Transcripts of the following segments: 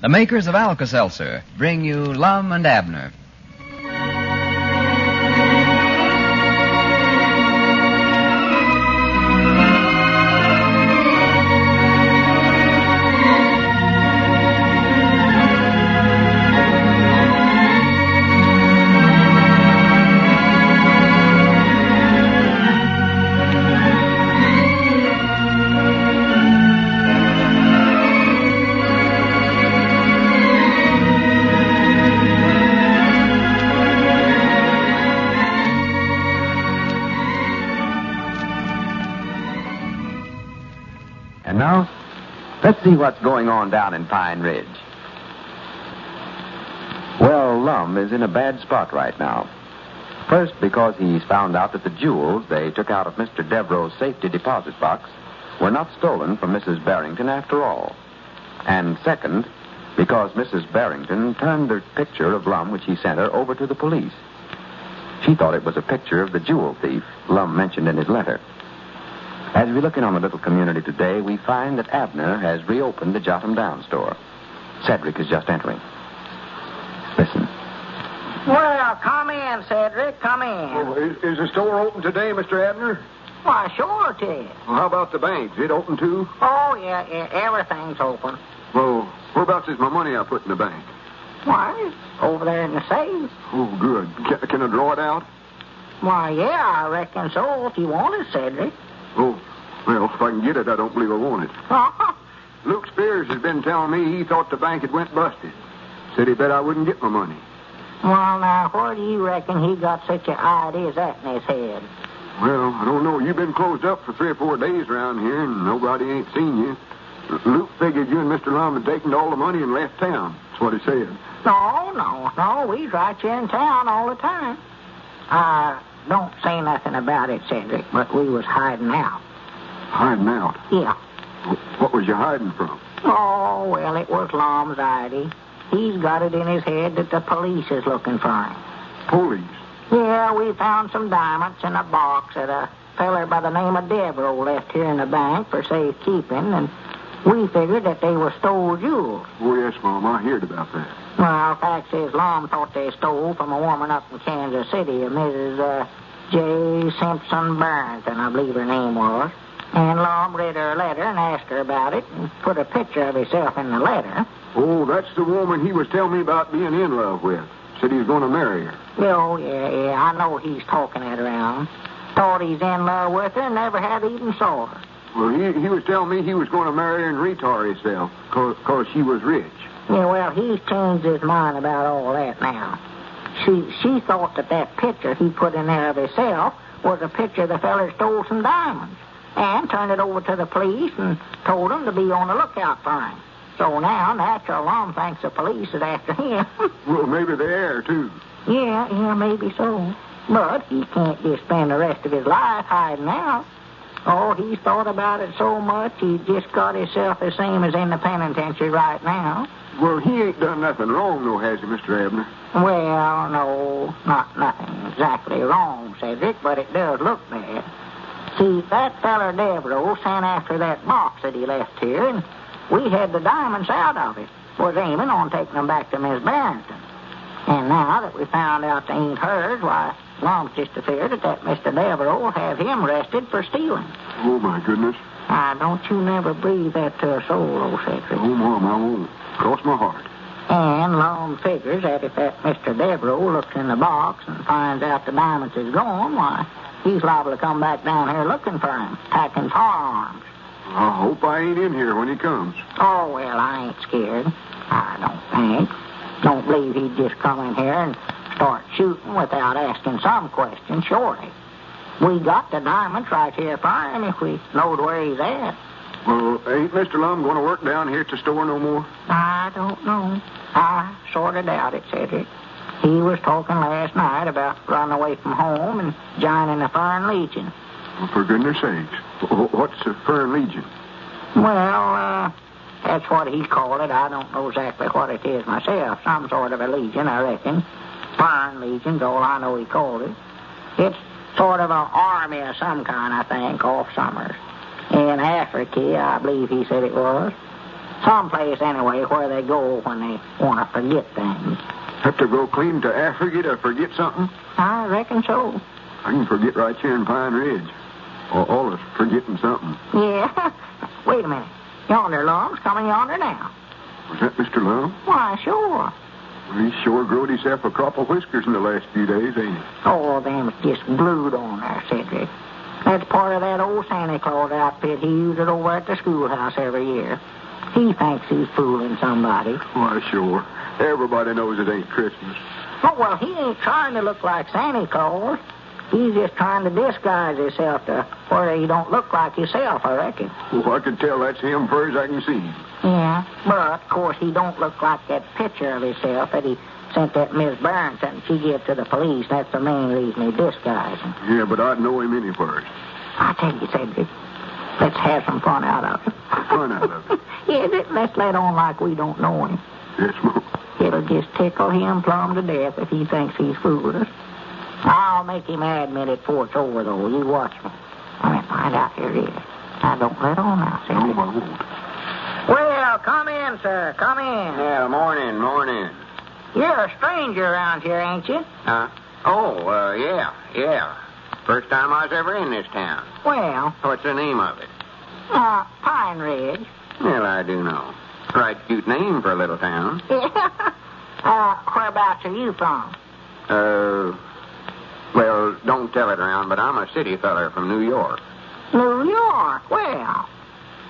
The makers of Alka-Seltzer bring you Lum and Abner. And now, let's see what's going on down in Pine Ridge. Well, Lum is in a bad spot right now. First, because he's found out that the jewels they took out of Mr. Devereaux's safety deposit box were not stolen from Mrs. Barrington after all. And second, because Mrs. Barrington turned the picture of Lum which he sent her over to the police. She thought it was a picture of the jewel thief Lum mentioned in his letter. As we look in on the little community today, we find that Abner has reopened the Jot 'em Down store. Cedric is just entering. Listen. Well, come in, Cedric. Come in. Oh, is the store open today, Mr. Abner? Why, sure it is. Well, how about the bank? Is it open too? Oh, yeah, everything's open. Well, whereabouts is my money I put in the bank? Why, over there in the safe. Oh, good. Can I draw it out? Why, yeah, I reckon so, if you want it, Cedric. Oh, well, if I can get it, I don't believe I want it. Luke Spears has been telling me he thought the bank had went busted. Said he bet I wouldn't get my money. Well, now, where do you reckon he got such an idea as that in his head? Well, I don't know. You've been closed up for 3 or 4 days around here, and nobody ain't seen you. Luke figured you and Mr. Lum had taken all the money and left town. That's what he said. No. We's right here in town all the time. Don't say nothing about it, Cedric, but we was hiding out. Hiding out? Yeah. What was you hiding from? Oh, well, it was Lum's idea. He's got it in his head that the police is looking for him. Police? Yeah, we found some diamonds in a box that a feller by the name of Devereaux left here in the bank for safekeeping, and we figured that they were stole jewels. Oh, yes, Mom, I heard about that. Well, fact is, Lum thought they stole from a woman up in Kansas City, a Mrs. J. Simpson Barrington, I believe her name was. And Lum read her letter and asked her about it and put a picture of himself in the letter. Oh, that's the woman he was telling me about being in love with. Said he was going to marry her. Oh, yeah, I know he's talking that around. Thought he's in love with her and never had even saw her. Well, he was telling me he was going to marry her and retire himself because she was rich. Yeah, well, he's changed his mind about all that now. She thought that picture he put in there of himself was a picture the feller stole some diamonds and turned it over to the police and told them to be on the lookout for him. So now, natural, Lum thinks the police is after him. Well, maybe they are, too. Yeah, maybe so. But he can't just spend the rest of his life hiding out. Oh, he's thought about it so much, he just got himself the same as in the penitentiary right now. Well, he ain't done nothing wrong, though, has he, Mr. Abner? Well, no, nothing exactly wrong, Cedric, but it does look bad. See, that feller Devereaux sent after that box that he left here, and we had the diamonds out of it. Was aiming on taking them back to Miss Barrington. And now that we found out they ain't hers, why, Lum's just afraid that Mr. Devereaux will have him arrested for stealing. Oh, my goodness. Don't you never breathe that to a soul, old Cedric. Oh, Mom, I won't. Cross my heart. And Lum figures that if that Mr. Devereaux looks in the box and finds out the diamonds is gone, why, he's liable to come back down here looking for him, packing firearms. I hope I ain't in here when he comes. Oh, well, I ain't scared. I don't think. Don't believe he'd just come in here and start shooting without asking some questions, surely. We got the diamonds right here for him if we knowed where he's at. Well, ain't Mr. Lum going to work down here at the store no more? I don't know. I sort of doubt it, Cedric. He was talking last night about running away from home and joining the Foreign Legion. Well, for goodness sakes. What's the Foreign Legion? Well, that's what he called it. I don't know exactly what it is myself. Some sort of a legion, I reckon. Foreign Legion's all I know he called it. It's sort of an army of some kind, I think, off summers. In Africa, I believe he said it was. Someplace, anyway, where they go when they want to forget things. Have to go clean to Africa to forget something? I reckon so. I can forget right here in Pine Ridge. Always forgetting something. Yeah. Wait a minute. Yonder Lum's coming yonder now. Was that Mr. Lum? Why, sure. Well, he's sure growed himself a crop of whiskers in the last few days, ain't he? Oh, them's just glued on there, Cedric. That's part of that old Santa Claus outfit he uses over at the schoolhouse every year. He thinks he's fooling somebody. Why, sure. Everybody knows it ain't Christmas. Oh, well, he ain't trying to look like Santa Claus. He's just trying to disguise himself to where he don't look like himself, I reckon. Well, I can tell that's him far as I can see. Yeah, but, of course, he don't look like that picture of himself that he sent that Miss Barrington. She gave to the police. That's the main reason he disguised him. Yeah, but I'd know him anywhere. I tell you, Cedric, let's have some fun out of it. Fun out of it? Yeah, let's let on like we don't know him. Yes, Mom. It'll just tickle him plumb to death if he thinks he's fooled us. I'll make him admit it before it's over, though. You watch me. I mean, find out here it is. Now, don't let on now, Cedric. No, I won't. Well, come in, sir. Come in. Yeah, morning. You're a stranger around here, ain't you? Yeah. First time I was ever in this town. Well, What's the name of it? Pine Ridge. Well, I do know. Right cute name for a little town. Whereabouts are you from? Well, don't tell it around, but I'm a city feller from New York. New York. Well,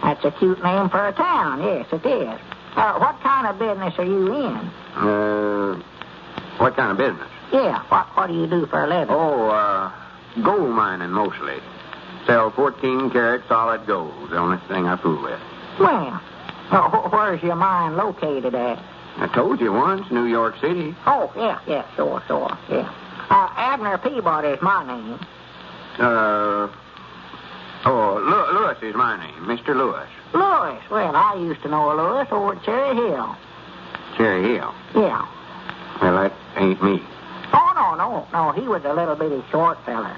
that's a cute name for a town. Yes, it is. What kind of business are you in? What kind of business? Yeah, what do you do for a living? Gold mining mostly. Sell 14-karat solid gold. The only thing I fool with. Well, where's your mine located at? I told you once, New York City. Oh, yeah, sure, yeah. Abner Peabody is my name. Lewis is my name, Mr. Lewis. Lewis? Well, I used to know a Lewis over at Cherry Hill. Cherry Hill? Yeah. Well, that ain't me. Oh, no, he was a little bitty short feller.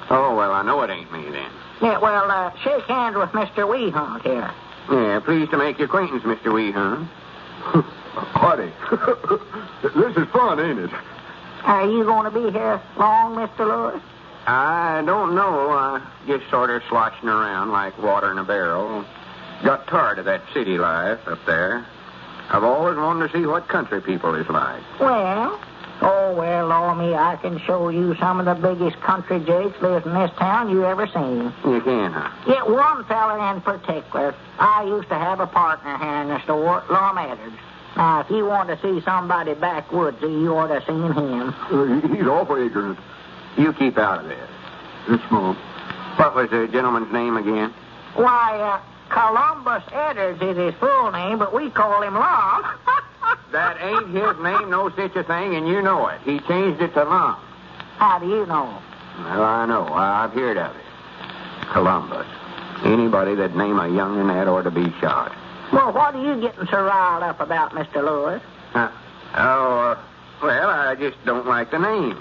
Oh, well, I know it ain't me then. Yeah, well, shake hands with Mr. Weehunt here. Yeah, pleased to make your acquaintance, Mr. Weehunt. Howdy. This is fun, ain't it? Are you going to be here long, Mr. Lewis? I don't know. Just sort of sloshing around like water in a barrel. Got tired of that city life up there. I've always wanted to see what country people is like. Well, Lord me, I can show you some of the biggest country jakes lives in this town you ever seen. You can, huh? Yeah, one fella in particular. I used to have a partner here in the store, Lum Abner. Now, if you want to see somebody backwoodsy, you ought to have seen him. He's awful ignorant. You keep out of this. Yes, Mom. What was the gentleman's name again? Why, Columbus Edders is his full name, but we call him Lum. That ain't his name, no such a thing, and you know it. He changed it to Lum. How do you know? Well, I know. I've heard of it. Columbus. Anybody that name a young'un that ought to be shot. Well, what are you getting so riled up about, Mr. Lewis? Well, I just don't like the name.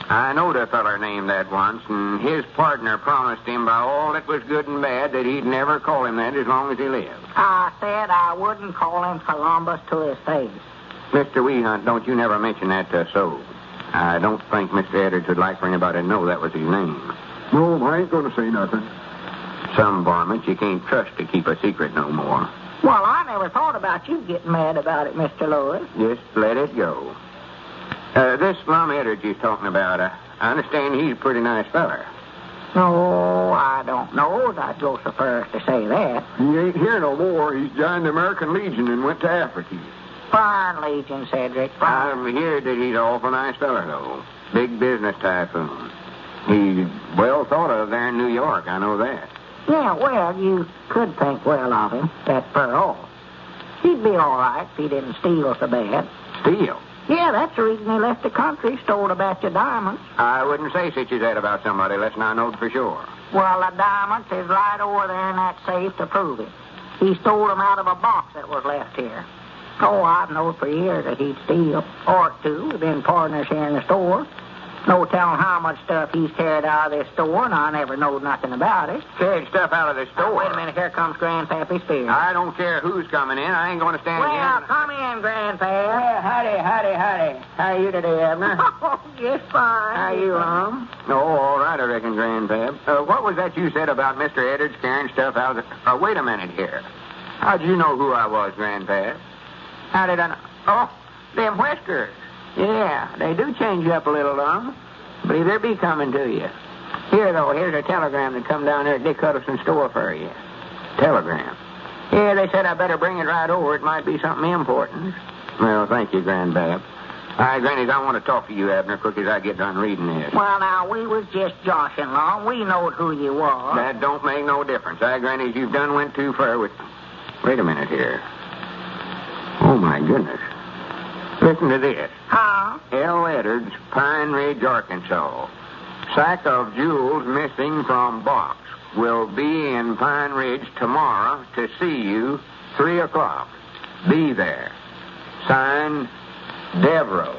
I knowed a feller named that once, and his partner promised him by all that was good and bad that he'd never call him that as long as he lived. I said I wouldn't call him Columbus to his face. Mr. Weehunt, don't you never mention that to a soul. I don't think Mr. Edders would like for anybody to know that was his name. No, I ain't going to say nothing. Some varmints you can't trust to keep a secret no more. Well, I never thought about you getting mad about it, Mr. Lewis. Just let it go. This Lum Abner you're talking about, I understand he's a pretty nice feller. No, I don't know. I'd go so far as to say that. He ain't here no more. He's joined the American Legion and went to Africa. Fine Legion, Cedric. Fine. I've heard that he's an awful nice feller, though. Big business tycoon. He's well thought of there in New York, I know that. Yeah, well, you could think well of him, that fur off. He'd be all right if he didn't steal so bad. Steal? Yeah, that's the reason he left the country, stole a batch of diamonds. I wouldn't say such as that about somebody unless I knowed for sure. Well, the diamonds is right over there in that safe to prove it. He stole them out of a box that was left here. Oh, I've known for years that he'd steal. Or two. We've been partners here in the store. No telling how much stuff he's carried out of this store, and I never knowed nothing about it. Carried stuff out of the store. Wait a minute, here comes Grandpappy Spears. I don't care who's coming in. I ain't going to stand here. Well, come in, Grandpa. Well, howdy. How are you today, Abner? Oh, just fine. How are you, Oh, all right, I reckon, Grandpap. What was that you said about Mr. Eddard's carrying stuff out of the... wait a minute here. How'd you know who I was, Grandpap? How did I know? Oh, them whiskers. Yeah, they do change you up a little, Lum. Believe they'll be coming to you. Here, though, here's a telegram that come down there at Dick Huddleston's store for you. Telegram? Yeah, they said I better bring it right over. It might be something important. Well, thank you, Grandpap. All right, Grannies, I want to talk to you, Abner, quick as I get done reading this. Well, now, we was just joshing along. We knowed who you was. That don't make no difference. Grannies, you've done went too far with... Wait a minute here. Oh, my goodness. Listen to this. Huh? L. Eddard's, Pine Ridge, Arkansas. Sack of jewels missing from box. Will be in Pine Ridge tomorrow to see you, 3 o'clock. Be there. Signed, Devereaux.